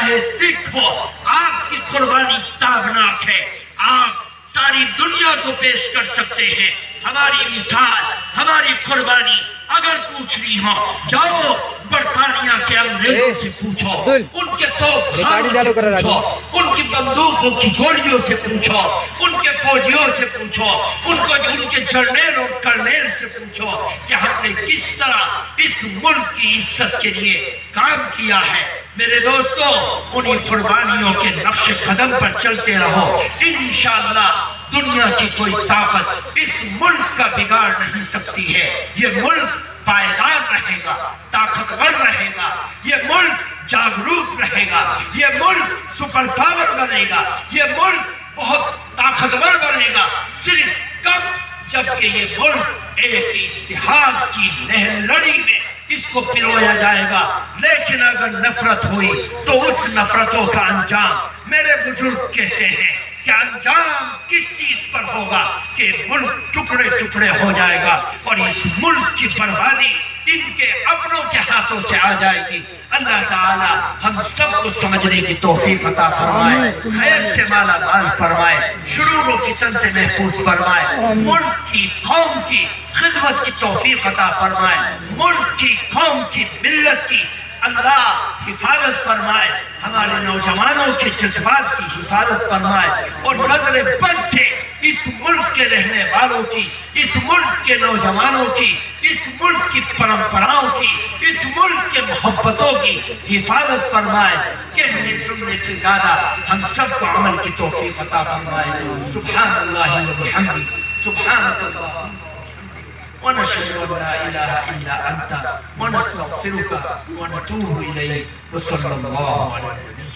चाहे सिख हो, आपकी कुर्बानी ताबनाक है। आप सारी दुनिया को पेश कर सकते हैं। हमारी मिसाल, हमारी कुर्बानी अगर पूछनी हो, जाओ बरतानिया के अंग्रेजों से पूछो, उनके तोपखानों से पूछो, उनकी बंदूकों की गोलियों से पूछो, उनके फौजियों से पूछो, उनके जर्नल और कर्नेल से पूछो कि हमने किस तरह इस मुल्क की इज्जत के लिए काम किया है। मेरे दोस्तों, उन्हीं कुर्बानियों के नक्शे कदम पर चलते रहो। इंशाअल्लाह दुनिया की कोई ताकत इस मुल्क का बिगाड़ नहीं सकती है। ये मुल्क पायदार रहेगा, ताकतवर रहेगा, ये मुल्क जागरूक रहेगा, ये मुल्क सुपर पावर बनेगा, ये मुल्क बहुत ताकतवर बनेगा। सिर्फ कब? जबकि ये मुल्क एक इत्तेहाद की लहरलड़ी में इसको पिरोया जाएगा। लेकिन अगर नफरत हुई तो उस नफरतों का अंजाम, मेरे बुजुर्ग कहते हैं कि अंजाम किस चीज पर होगा कि मुल्क टुकड़े टुकड़े हो जाएगा और इस मुल्क की बर्बादी इनके अपनों के हाथों से आ जाएगी। अल्लाह ताला हम सबको समझने की तौफीक अता फरमाए, खैर से माला माल फरमाए, शुरूर व फितन से महफूज फरमाए, मुल्क की कौम की खिदमत की तौफीक अता फरमाए, मुल्क की कौम की मिल्लत की अल्लाह हिफाजत फरमाए, हमारे नौजवानों के जज्बात की हिफाजत फरमाए और नजर बद से इस मुल्क के रहने वालों की, इस मुल्क के नौजवानों की, इस मुल्क की परंपराओं की, इस मुल्क के मोहब्बतों की हिफाजत फरमाए। कहने सुनने से ज्यादा हम सबको अमल की तौफीक अता फरमाए। सुभान अल्लाह व बिहम्दी, सुभानअल्लाह व नशहदु अन ला इलाहा इल्ला अंता व नस्तगफिरुका व नतूबु इलैक व सल्लल्लाहु अलैहि